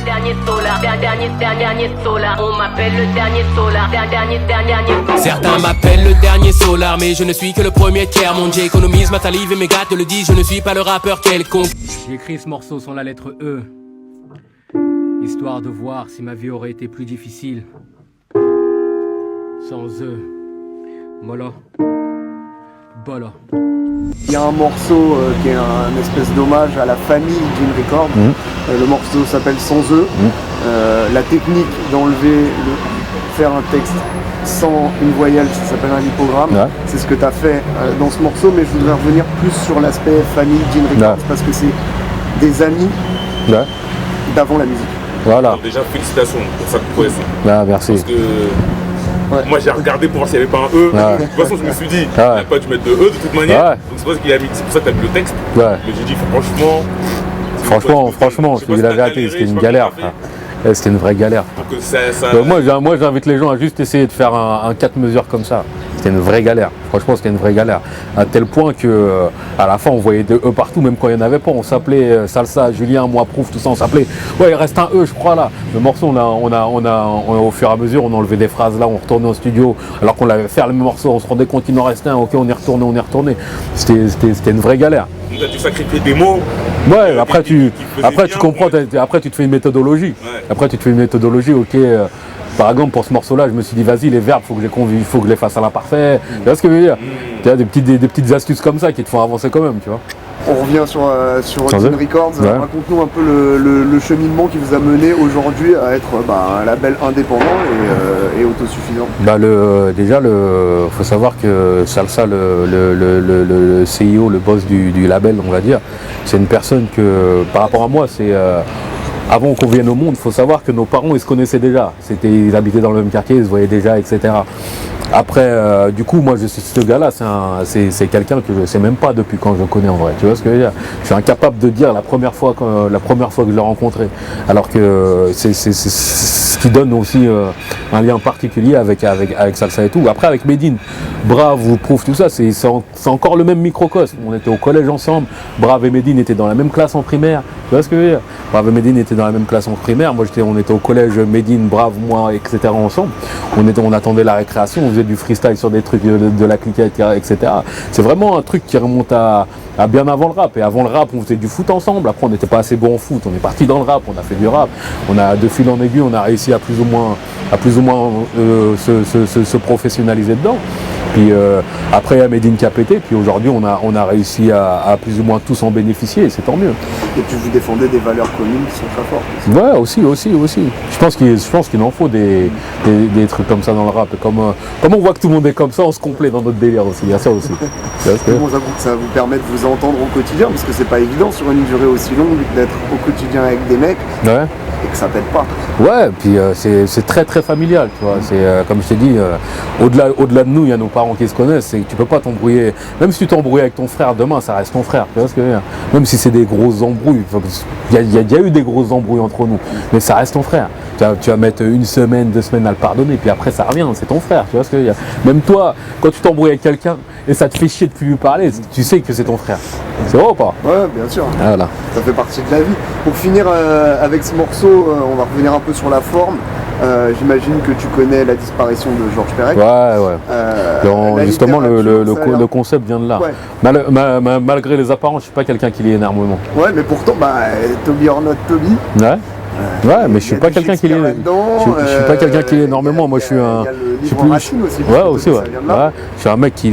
dernier solar, dernier solar. On m'appelle le dernier solar, dernier. Certains m'appellent le dernier solar, mais je ne suis que le premier tiers monde. J'économise ma salive et mes gars te le disent, je ne suis pas le rappeur quelconque. J'ai écrit ce morceau sans la lettre E, histoire de voir si ma vie aurait été plus difficile. Sans E, mollo, bolo. Il y a un morceau qui est un espèce d'hommage à la famille d'une Records. Le morceau s'appelle Sans eux. La technique d'enlever, faire un texte sans une voyelle, ça s'appelle un lipogramme. Ouais. C'est ce que tu as fait dans ce morceau, mais je voudrais revenir plus sur l'aspect famille d'une Records parce que c'est des amis d'avant la musique. Voilà. Alors déjà, félicitations pour cette prouesse. Merci. Parce que moi j'ai regardé pour voir s'il n'y avait pas un E. De toute façon, je me suis dit, il n'y a pas dû mettre de E de toute manière. Donc c'est pour ça que tu as mis le texte. Mais j'ai dit, franchement, je te dis la vérité, c'était une galère. C'était une vraie galère. Moi j'invite les gens à juste essayer de faire un 4 mesures comme ça. C'était une vraie galère. Franchement, c'était une vraie galère. À tel point que à la fin, on voyait des E partout, même quand il n'y en avait pas. On s'appelait Salsa, Julien, moi, Proof, tout ça. On s'appelait. Ouais, il reste un E, je crois là. Le morceau, au fur et à mesure, on a enlevé des phrases là, on retournait au studio. Alors qu'on l'avait fait le même morceau, on se rendait compte qu'il en restait un. Ok, on est retourné. C'était une vraie galère. Donc tu sacrifié des mots. Ouais, après tu comprends, après tu te fais une méthodologie. Ouais. Après tu te fais une méthodologie, ok. Par exemple pour ce morceau-là, je me suis dit vas-y les verbes, faut que je les fasse à l'imparfait. Tu vois ce que je veux dire? Tu as des petites astuces comme ça qui te font avancer quand même, tu vois. On revient sur Team Records. Raconte-nous un peu le cheminement qui vous a mené aujourd'hui à être un label indépendant et autosuffisant. Déjà, faut savoir que Salsa, le CEO, le boss du label, on va dire, c'est une personne que, par rapport à moi, c'est... avant qu'on vienne au monde, il faut savoir que nos parents, ils se connaissaient déjà. Ils habitaient dans le même quartier, ils se voyaient déjà, etc. Après, du coup, moi, ce gars-là, c'est quelqu'un que je ne sais même pas depuis quand je le connais en vrai. Tu vois ce que je veux dire? Je suis incapable de dire la première fois que je l'ai rencontré. Alors que c'est ce qui donne aussi un lien particulier avec Salsa et tout. Après, avec Medine, Brave ou Proof, tout ça, c'est encore le même microcosme. On était au collège ensemble. Brave et Medine étaient dans la même classe en primaire. Tu vois ce que je veux dire? Brave et Medine étaient dans la même classe en primaire. Moi, on était au collège Medine, Brave, moi, etc. ensemble. On attendait la récréation. On faisait du freestyle sur des trucs de la cliquette, etc. C'est vraiment un truc qui remonte à bien avant le rap. Et avant le rap, on faisait du foot ensemble. Après, on n'était pas assez bon en foot. On est parti dans le rap, on a fait du rap. De fil en aiguille, on a réussi à plus ou moins se professionnaliser dedans. Puis après, il y a Medine qui a pété. Puis aujourd'hui, on a réussi à plus ou moins tous en bénéficier. Et c'est tant mieux. Et puis vous défendez des valeurs communes qui sont très fortes. Ouais, aussi. Je pense qu'il en faut des trucs comme ça dans le rap. Et comme on voit que tout le monde est comme ça, on se complaît dans notre délire aussi. Il y a ça aussi. Ça vous permet de vous entendre au quotidien, parce que c'est pas évident sur une durée aussi longue d'être au quotidien avec des mecs et que ça pète pas. Ouais, puis c'est très très familial, tu vois. C'est comme je t'ai dit, au-delà de nous, il y a nos parents qui se connaissent. Et tu peux pas t'embrouiller. Même si tu t'embrouilles avec ton frère demain, ça reste ton frère. Tu vois ce que je veux dire? Même si c'est des grosses embrouilles, il y a eu des grosses embrouilles entre nous, mais ça reste ton frère. Tu vas mettre 1 semaine, 2 semaines à le pardonner, puis après ça revient, c'est ton frère. Tu vois ce que je veux dire? Même toi, quand tu t'embrouilles avec quelqu'un et ça te fait chier de plus lui parler, tu sais que c'est ton frère. C'est vrai ou pas? Ouais, bien sûr. Voilà. Ça fait partie de la vie. Pour finir avec ce morceau, on va revenir un peu sur la forme. J'imagine que tu connais la disparition de Georges Perec. Ouais. Justement, le concept vient de là. Ouais. Malgré les apparences, je suis pas quelqu'un qui lit énormément. Ouais, mais pourtant, Toby or not Toby. Ouais. Ouais, mais je suis pas quelqu'un qui lit. Je suis pas quelqu'un qui lit énormément. Moi, je suis un. Je suis plus. Aussi, ouais, aussi, ouais. Je suis un mec qui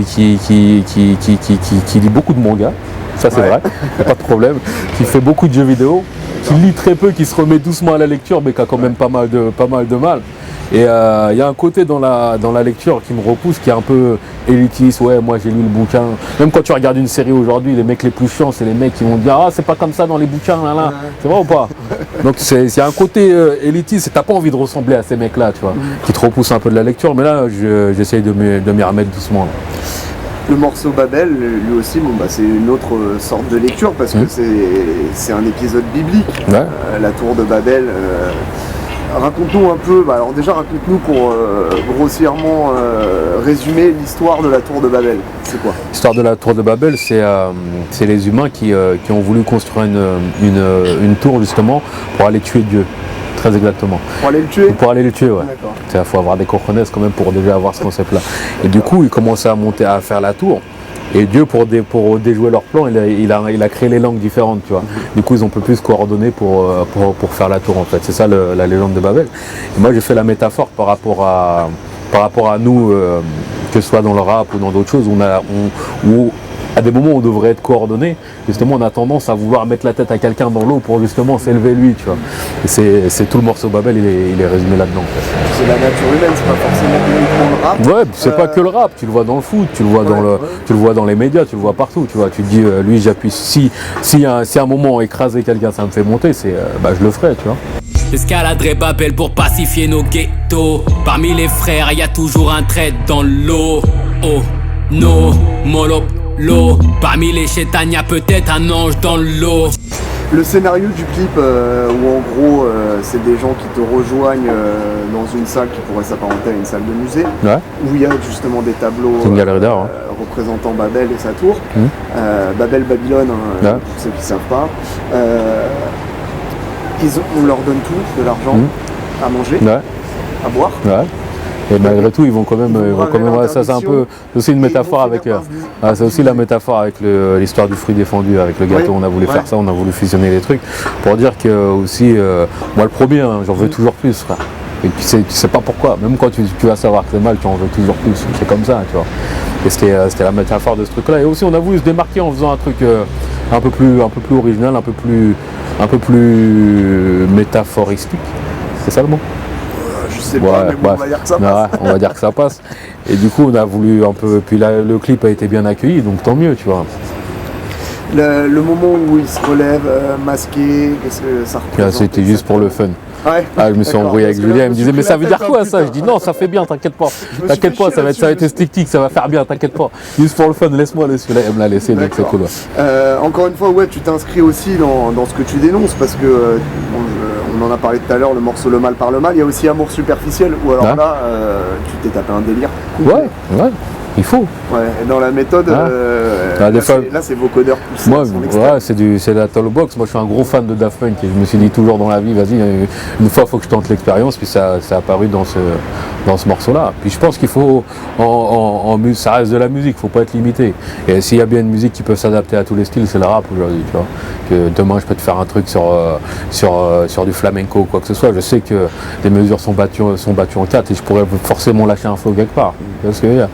lit beaucoup de mangas. Ça, c'est vrai. Y a pas de problème. Qui fait beaucoup de jeux vidéo. Qui lit très peu, qui se remet doucement à la lecture, mais qui a quand même pas mal de mal. Et il y a un côté dans la lecture qui me repousse, qui est un peu élitiste. Ouais, moi j'ai lu le bouquin. Même quand tu regardes une série aujourd'hui, les mecs les plus chiants, c'est les mecs qui vont dire ah c'est pas comme ça dans les bouquins là. C'est vrai ou pas? Donc c'est un côté élitiste. Et t'as pas envie de ressembler à ces mecs-là, tu vois, qui te repoussent un peu de la lecture. Mais là, j'essaye de m'y remettre doucement. Là. Le morceau Babel, lui aussi, c'est une autre sorte de lecture parce que c'est un épisode biblique. Ouais. La tour de Babel. Raconte-nous un peu, raconte-nous pour grossièrement résumer l'histoire de la tour de Babel. C'est quoi? L'histoire de la tour de Babel, c'est les humains qui ont voulu construire une tour justement pour aller tuer Dieu. Très exactement. Pour aller le tuer? Pour aller le tuer, ouais. D'accord. Il faut avoir des cojones quand même pour déjà avoir ce concept-là. Et du coup, ils commençaient à monter, à faire la tour. Et Dieu, pour déjouer leur plan, il a créé les langues différentes, tu vois. Du coup, ils ont un peu plus coordonné pour faire la tour, en fait. C'est ça la légende de Babel. Et moi, j'ai fait la métaphore par rapport à nous, que ce soit dans le rap ou dans d'autres choses, où à des moments où on devrait être coordonné, justement, on a tendance à vouloir mettre la tête à quelqu'un dans l'eau pour justement s'élever lui, tu vois. Et c'est tout le morceau Babel, il est résumé là-dedans, en fait. C'est la nature humaine, c'est pas forcément uniquement le rap. Ouais, c'est pas que le rap, tu le vois dans le foot, tu le vois tu le vois dans les médias, tu le vois partout, tu vois. Tu te dis, lui, j'appuie. Si à un moment écraser quelqu'un, ça me fait monter, je le ferai, tu vois. J'escaladerai Babel pour pacifier nos ghettos. Parmi les frères, y a toujours un trait dans l'eau. Oh, no, molop. L'eau, parmi les chétanes, y a peut-être un ange dans l'eau. Le scénario du clip, où en gros, c'est des gens qui te rejoignent dans une salle qui pourrait s'apparenter à une salle de musée, ouais. Où il y a justement des tableaux une galerie d'art, représentant Babel et sa tour. Babel, Babylone, ouais. Pour ceux qui ne savent pas. On leur donne tout, de l'argent, à manger, ouais. à boire. Ouais. Et malgré tout, ils vont quand même ouais, ça c'est un peu, c'est aussi une métaphore avec, c'est aussi la métaphore avec l'histoire du fruit défendu, avec le gâteau. Oui. On a voulu faire ça, on a voulu fusionner les trucs pour dire que aussi, moi le premier, hein, j'en veux toujours plus, frère. Et tu sais pas pourquoi, même quand tu vas savoir que c'est mal, tu en veux toujours plus. C'est comme ça, tu vois. Et c'était la métaphore de ce truc-là. Et aussi, on a voulu se démarquer en faisant un truc un peu plus original, un peu plus métaphoristique. C'est ça le mot? Je sais pas, mais bon, on va dire que ça passe. Ouais, on va dire que ça passe. Et du coup, on a voulu un peu. Puis là, le clip a été bien accueilli, donc tant mieux, tu vois. Le moment où il se relève masqué, qu'est-ce que ça représente? C'était juste pour le fun. Ouais. Je me suis embrouillé avec Julien, il me disait mais ça veut dire quoi ça? Je dis non, ça fait bien, t'inquiète pas. T'inquiète pas, ça va être esthétique, ça va faire bien, t'inquiète pas. Juste pour le fun, laisse-moi celui-là, elle me l'a laissé, donc c'est cool. Encore une fois, ouais, tu t'inscris aussi dans ce que tu dénonces, parce que on en a parlé tout à l'heure, le morceau Le Mal par le Mal, il y a aussi Amour superficiel, où alors là, tu t'es tapé un délire. Ouais. Il faut. Ouais, et dans la méthode, là c'est vocodeur poussés. Moi, c'est la Talkbox. Moi, je suis un gros fan de Daft Punk et je me suis dit toujours dans la vie, vas-y, une fois, il faut que je tente l'expérience. Puis ça a apparu dans ce morceau-là. Puis je pense qu'il faut, ça reste de la musique, il ne faut pas être limité. Et s'il y a bien une musique qui peut s'adapter à tous les styles, c'est le rap aujourd'hui. Tu vois. Que demain, je peux te faire un truc sur du flamenco ou quoi que ce soit. Je sais que les mesures sont battues en 4 et je pourrais forcément lâcher un flow quelque part. Tu vois ce que je veux dire?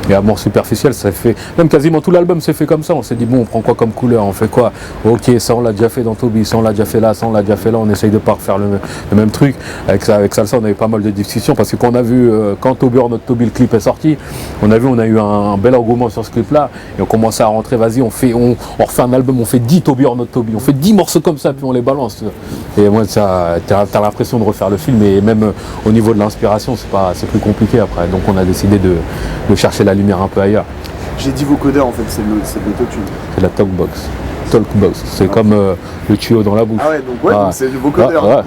Et Amour superficiel, ça fait. Même quasiment tout l'album s'est fait comme ça. On s'est dit, bon, on prend quoi comme couleur? On fait quoi? Ok, ça on l'a déjà fait dans Toby, ça on l'a déjà fait là, ça on l'a déjà fait là. On essaye de pas refaire le même truc. Avec Salsa, on avait pas mal de discussions parce que quand on a vu, quand Toby, notre Toby, le clip est sorti, on a eu un bel engouement sur ce clip-là. Et on commençait à rentrer, vas-y, on refait un album, on fait 10 Toby, notre Toby. On fait 10 morceaux comme ça, puis on les balance. Et moi, t'as l'impression de refaire le film. Et même au niveau de l'inspiration, c'est plus compliqué après. Donc on a décidé de chercher la lumière un peu ailleurs. J'ai dit vocodeur en fait, c'est l'autotune. C'est la Talkbox. C'est comme le tuyau dans la bouche. Ah ouais, donc c'est le vocodeur.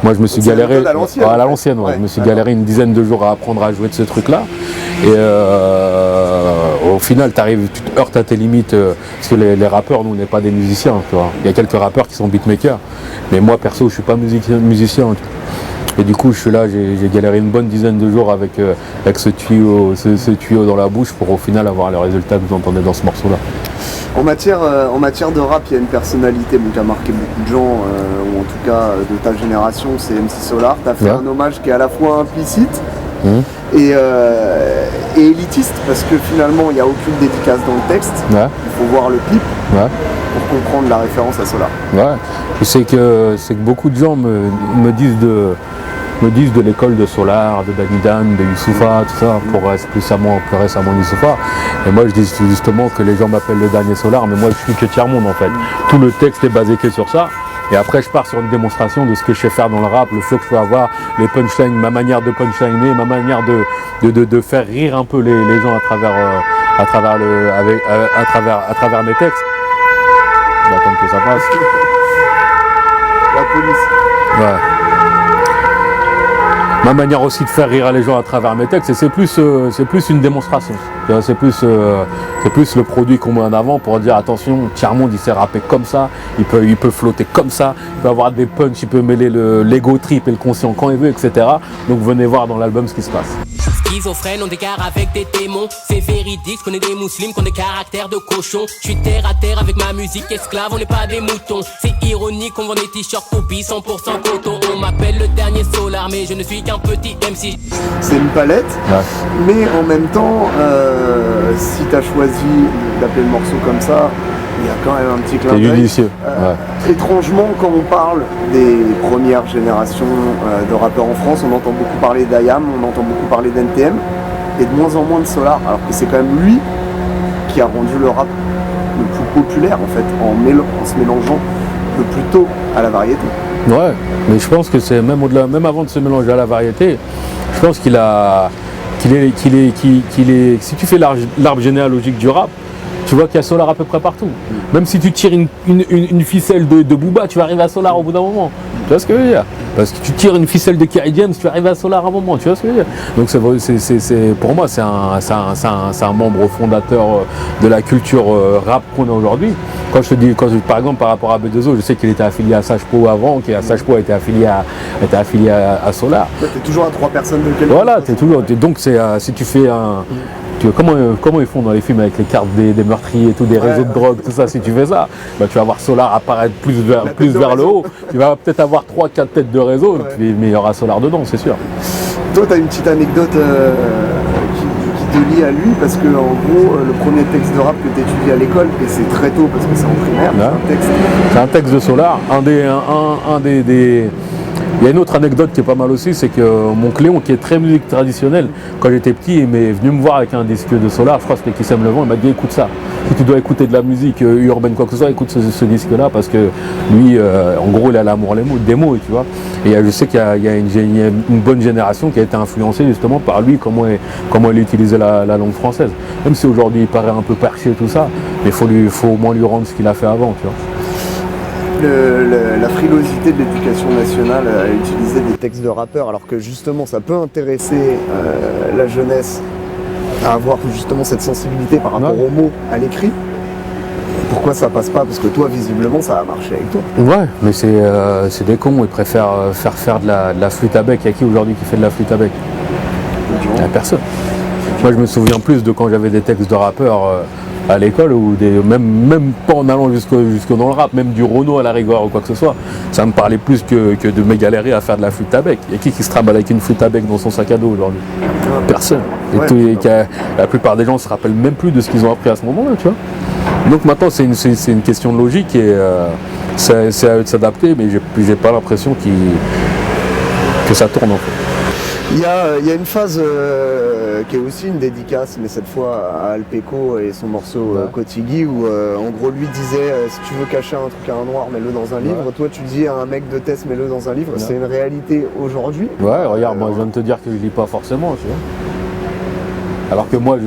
Moi je me suis galéré à l'ancienne. Je me suis galéré une dizaine de jours à apprendre à jouer de ce truc-là. Et au final, tu te heurtes à tes limites parce que les rappeurs, nous, on n'est pas des musiciens. Tu vois. Il y a quelques rappeurs qui sont beatmakers, mais moi perso, je suis pas musicien. Et du coup, je suis là, j'ai galéré une bonne dizaine de jours avec ce tuyau dans la bouche pour au final avoir le résultat que vous entendez dans ce morceau-là. En matière de rap, il y a une personnalité qui a marqué beaucoup de gens, ou en tout cas de ta génération, c'est MC Solar. Tu as fait un hommage qui est à la fois implicite et élitiste, parce que finalement, il n'y a aucune dédicace dans le texte. Il faut voir le clip pour comprendre la référence à Solar. Ouais. C'est que beaucoup de gens me disent de l'école de Solar, de Danidan, de Youssoupha, tout ça, plus récemment Youssoupha. Et moi je dis justement que les gens m'appellent le dernier Solar, mais moi je suis que tiers-monde en fait. Tout le texte est basé que sur ça. Et après je pars sur une démonstration de ce que je sais faire dans le rap, le flow que je peux avoir, les punchlines, ma manière de punchliner, ma manière de faire rire un peu les gens à travers mes textes. On va attendre que ça passe. La police. Ouais. ma manière aussi de faire rire les gens à travers mes textes, et c'est plus une démonstration. C'est plus le produit qu'on met en avant pour dire attention, Tiers-Monde il sait rapper comme ça, il peut flotter comme ça, il peut avoir des punchs, il peut mêler l'ego trip et le conscient quand il veut, etc. Donc venez voir dans l'album ce qui se passe. Schizophrène, on décare avec des démons. C'est véridique, je connais des musulmans qui ont des caractères de cochons. Je suis terre à terre avec ma musique esclave, on n'est pas des moutons. C'est ironique, on vend des t-shirts Kobe 100% coton. On m'appelle le dernier Solar, mais je ne suis qu'un petit MC. C'est une palette, mais en même temps, si tu as choisi d'appeler le morceau comme ça, il y a quand même un petit clin d'œil. C'est judicieux. Étrangement, quand on parle des premières générations de rappeurs en France, on entend beaucoup parler d'IAM, on entend beaucoup parler d'NTM, et de moins en moins de Solar, alors que c'est quand même lui qui a rendu le rap le plus populaire en fait, en se mélangeant le plus tôt à la variété. Ouais, mais je pense que c'est même au-delà, même avant de se mélanger à la variété, je pense qu'il est, si tu fais l'arbre généalogique du rap, tu vois qu'il y a Solar à peu près partout. Même si tu tires une ficelle de Booba, tu vas arriver à Solar au bout d'un moment. Tu vois ce que je veux dire? Parce que tu tires une ficelle de Kerry James, tu vas arriver à Solar à un moment. Tu vois ce que je veux dire? Donc pour moi, c'est un membre fondateur de la culture rap qu'on a aujourd'hui. Par exemple, par rapport à B2O, je sais qu'il était affilié à Sage-Po avant, qu'à Sage-Po était affilié à Solar. Tu es toujours à 3 personnes de quelqu'un. Voilà, donc si tu fais un... Comment ils font dans les films avec les cartes des meurtriers et tout, des réseaux de drogue, tout ça, si tu fais ça, bah, tu vas voir Solar apparaître plus vers le haut, tu vas peut-être avoir 3-4 têtes de réseau, mais il y aura Solar dedans, c'est sûr. Toi, tu as une petite anecdote qui te lie à lui, parce que en gros, le premier texte de rap que tu étudies à l'école, et c'est très tôt parce que c'est en primaire, c'est un texte de Solar, Il y a une autre anecdote qui est pas mal aussi, c'est que mon Cléon, qui est très musique traditionnelle, quand j'étais petit, il est venu me voir avec un disque de Solar, je crois que c'était Qui sème le vent, il m'a dit écoute ça. Si tu dois écouter de la musique urbaine, quoi que ce soit, écoute ce disque-là, parce que lui, en gros, il a l'amour des mots, tu vois. Et je sais qu'il y a une bonne génération qui a été influencée justement par lui, comment il utilisait la langue française. Même si aujourd'hui il paraît un peu perché tout ça, mais il faut au moins lui rendre ce qu'il a fait avant, tu vois. La frilosité de l'éducation nationale à utiliser des textes de rappeurs, alors que justement ça peut intéresser la jeunesse à avoir justement cette sensibilité par rapport aux mots à l'écrit. Pourquoi ça passe pas? Parce que toi, visiblement, ça a marché avec toi. Ouais, mais c'est des cons, ils préfèrent faire de la flûte à bec. Il y a qui aujourd'hui qui fait de la flûte à bec? Il n'y a personne. Moi, je me souviens plus de quand j'avais des textes de rappeurs à l'école, ou même pas en allant jusque dans le rap, même du Renaud à la rigueur ou quoi que ce soit, ça me parlait plus que de mes galérer à faire de la flûte à bec. Il y a qui se trimballe avec une flûte à bec dans son sac à dos aujourd'hui? Personne. La plupart des gens se rappellent même plus de ce qu'ils ont appris à ce moment-là, tu vois. Donc maintenant c'est une question de logique, et c'est à eux de s'adapter, mais j'ai pas l'impression que ça tourne en fait. Il y a une phase qui est aussi une dédicace, mais cette fois à Alpeco et son morceau Kotigui, où en gros lui disait si tu veux cacher un truc à un noir, mets-le dans un livre. Toi tu dis à un mec de Tess, mets-le dans un livre. C'est une réalité aujourd'hui. Ouais, regarde, moi je viens de te dire que je lis pas forcément, tu vois. Alors que moi,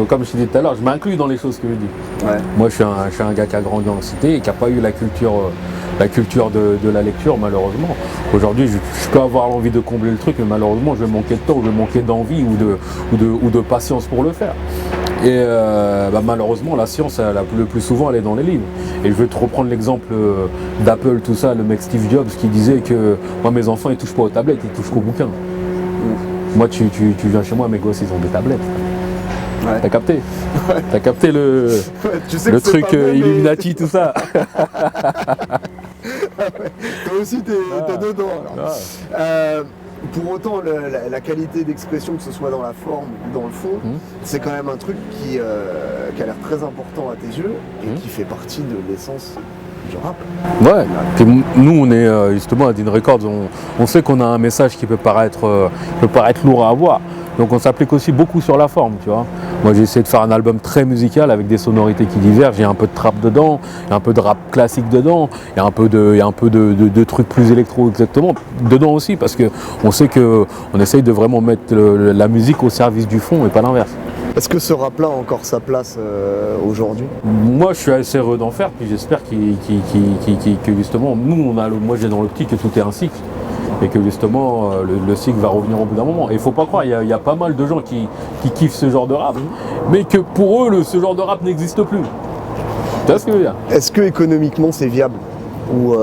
comme je t'ai dit tout à l'heure, je m'inclus dans les choses que je dis. Ouais. Moi je suis un gars qui a grandi en cité et qui n'a pas eu la culture de la lecture, malheureusement. Aujourd'hui, je peux avoir l'envie de combler le truc, mais malheureusement, je vais manquer de temps, je vais manquer d'envie ou de patience pour le faire. Et malheureusement, la science, le plus souvent, elle est dans les livres. Et je vais te reprendre l'exemple d'Apple, tout ça, le mec Steve Jobs qui disait que moi, mes enfants, ils touchent pas aux tablettes, ils touchent qu'aux bouquins. Moi, tu viens chez moi, mes gosses, ils ont des tablettes. Ouais. T'as capté? Ouais. T'as capté le truc Illuminati, tout ça. Toi aussi, t'es dedans. Alors. Ouais. Pour autant, la qualité d'expression, que ce soit dans la forme ou dans le fond, c'est quand même un truc qui a l'air très important à tes yeux et qui fait partie de l'essence du rap. Ouais, puis nous on est justement à Dean Records, on sait qu'on a un message qui peut paraître lourd à avoir. Donc on s'applique aussi beaucoup sur la forme, tu vois. Moi j'ai essayé de faire un album très musical avec des sonorités qui divergent. Il y a un peu de trap dedans, il y a un peu de rap classique dedans, il y a un peu de trucs plus électro exactement dedans aussi, parce qu'on sait qu'on essaye de vraiment mettre la musique au service du fond et pas l'inverse. Est-ce que ce rap-là a encore sa place aujourd'hui? Moi je suis assez heureux d'en faire, puis j'espère que justement, moi j'ai dans l'optique que tout est un cycle. et que justement le cycle va revenir au bout d'un moment. Et il faut pas croire, il y a pas mal de gens qui kiffent ce genre de rap, mais que pour eux ce genre de rap n'existe plus. Tu vois ce que je veux dire? Est-ce que économiquement c'est viable? Ou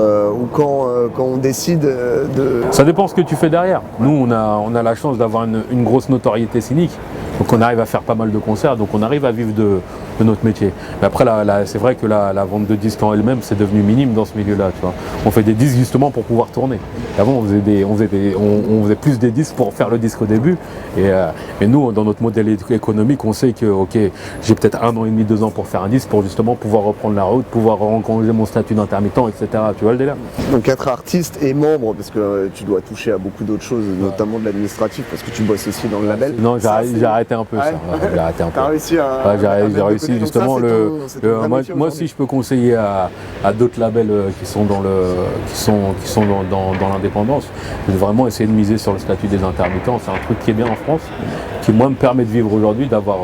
quand on décide de... Ça dépend ce que tu fais derrière. Nous, on a la chance d'avoir une grosse notoriété scénique. Donc on arrive à faire pas mal de concerts, donc on arrive à vivre de notre métier. Mais après, c'est vrai que la vente de disques en elle-même, c'est devenu minime dans ce milieu-là. Tu vois. On fait des disques justement pour pouvoir tourner. Avant, on faisait plus des disques pour faire le disque au début. Et nous, dans notre modèle économique, on sait que j'ai peut-être 1 an et demi, 2 ans pour faire un disque, pour justement pouvoir reprendre la route, pouvoir encourager mon statut d'intermittent, etc. Tu vois le délire? Donc être artiste et membre, parce que tu dois toucher à beaucoup d'autres choses, notamment de l'administratif, parce que tu bosses aussi dans le label. Non, j'ai arrêté un peu ça. J'ai arrêté un peu. T'as réussi à... j'ai réussi justement moi si je peux conseiller à d'autres labels qui sont dans l'indépendance, c'est de vraiment essayer de miser sur le statut des intermittents. C'est un truc qui est bien en France, qui moi me permet de vivre aujourd'hui, d'avoir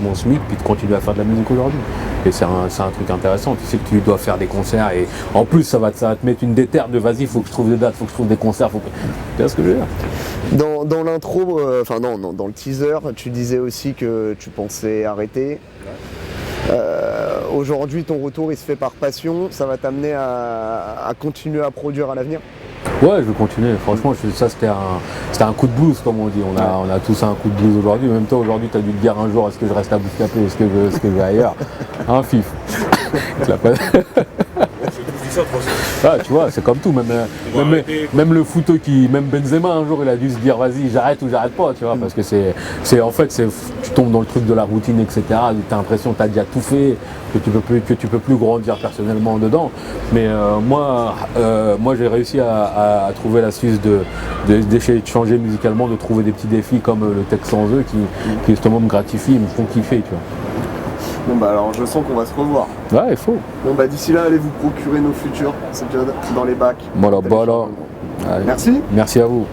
mon SMIC, puis de continuer à faire de la musique aujourd'hui. Et c'est un truc intéressant. Tu sais que tu dois faire des concerts et en plus ça va te mettre une déterre de vas-y, faut que je trouve des dates, faut que je trouve des concerts, Tu vois ce que je veux dire? Dans l'intro, dans le teaser, tu disais aussi que tu pensais arrêter. Aujourd'hui, ton retour, il se fait par passion. Ça va t'amener à continuer à produire à l'avenir? Ouais, je vais continuer. Franchement, ça c'était un coup de blues, comme on dit. On a tous un coup de blues aujourd'hui. Même toi, aujourd'hui, tu as dû te dire un jour, est-ce que je reste à Bouscapé, est-ce que je vais ailleurs? Un fif. Ah, tu vois, c'est comme tout, même le foot même Benzema un jour il a dû se dire vas-y j'arrête ou j'arrête pas, tu vois, parce que tu tombes dans le truc de la routine, etc. Tu as l'impression que tu as déjà tout fait, que tu peux plus grandir personnellement dedans. Mais moi j'ai réussi à trouver l'astuce d'essayer de changer musicalement, de trouver des petits défis comme le texte sans eux qui justement me gratifient et me font kiffer, tu vois. Bon bah alors je sens qu'on va se revoir. Ouais, il faut. Bon bah d'ici là, allez vous procurer nos futurs, c'est dans les bacs. Voilà. Merci. Merci à vous.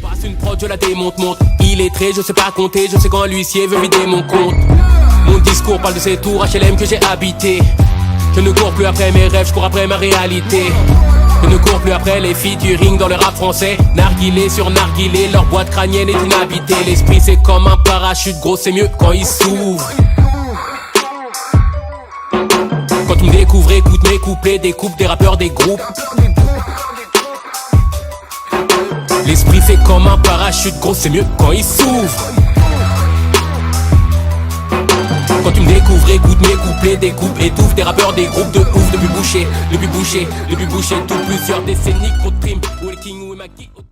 Passe une prod, je la démonte, monte. Illettré, je sais pas compter, je sais quand l'huissier veut vider mon compte. Mon discours parle de ces tours HLM que j'ai habité. Je ne cours plus après mes rêves, je cours après ma réalité. Je ne cours plus après les featuring dans le rap français. Narguilé sur narguilé, leur boîte crânienne est inhabitée. L'esprit c'est comme un parachute, gros c'est mieux quand il s'ouvre. Quand tu me découvres, écoute mes couplets, découpe des rappeurs, des groupes. L'esprit c'est comme un parachute, gros c'est mieux quand il s'ouvre. Quand tu me découvres, écoute mes couplets, découpe, étouffe des rappeurs, des groupes de ouf. Depuis boucher, tout plusieurs décennies, gros trim, ou les King ou les Mackie.